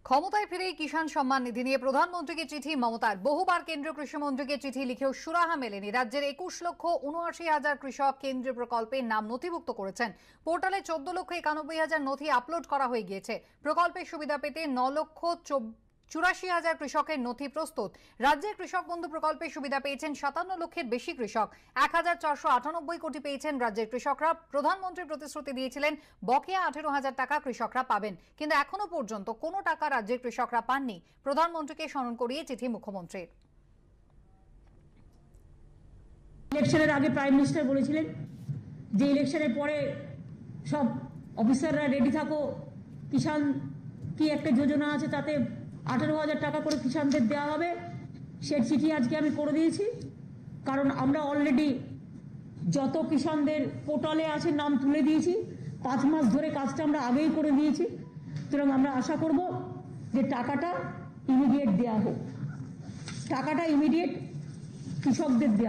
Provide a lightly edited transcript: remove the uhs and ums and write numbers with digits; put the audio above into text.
ক্ষমতায় ফিরেই কিষাণ সম্মান নিধি নিয়ে প্রধানমন্ত্রীকে চিঠি মমতার। বহুবার কেন্দ্রীয় কৃষিমন্ত্রীকে চিঠি লিখেও সুরাহা মেলেনি। রাজ্যের 21,79,000 কৃষক কেন্দ্রীয় প্রকল্পে নাম নথিভুক্ত করেছেন। পোর্টালে 14,91,000 নথি আপলোড করা হয়ে গিয়েছে। প্রকল্পের সুবিধা পেতে 9,84,000 কৃষকের নথি প্রস্তুত। রাজ্যের কৃষক বন্ধু প্রকল্পের সুবিধা পেয়েছেন 57 লক্ষের বেশি কৃষক। 1,498 কোটি পেয়েছেন রাজ্যের কৃষকরা। প্রধানমন্ত্রী প্রতিশ্রুতি দিয়েছিলেন বকেয়া 18,000 টাকা কৃষকরা পাবেন, কিন্তু এখনো পর্যন্ত কোনো টাকা রাজ্যের কৃষকরা পাননি। প্রধানমন্ত্রীকে স্মরণ করিয়ে চিঠি মুখ্যমন্ত্রীর। ইলেকশনের আগে প্রাইম মিনিস্টার বলেছিলেন যে ইলেকশনের পরে সব অফিসাররা রেডি থাকো, কিষাণ কি একটা যোজনা আছে তাতে 18,000 টাকা করে কিষাণদের দেওয়া হবে। সে চিঠি আজকে আমি করে দিয়েছি, কারণ আমরা অলরেডি যত কিষাণদের পোর্টালে আছে নাম তুলে দিয়েছি। 5 মাস ধরে কাজটা আমরা আগেই করে দিয়েছি। সুতরাং আমরা আশা করব যে টাকাটা ইমিডিয়েট দেওয়া হোক, টাকাটা ইমিডিয়েট কৃষকদের দেওয়া।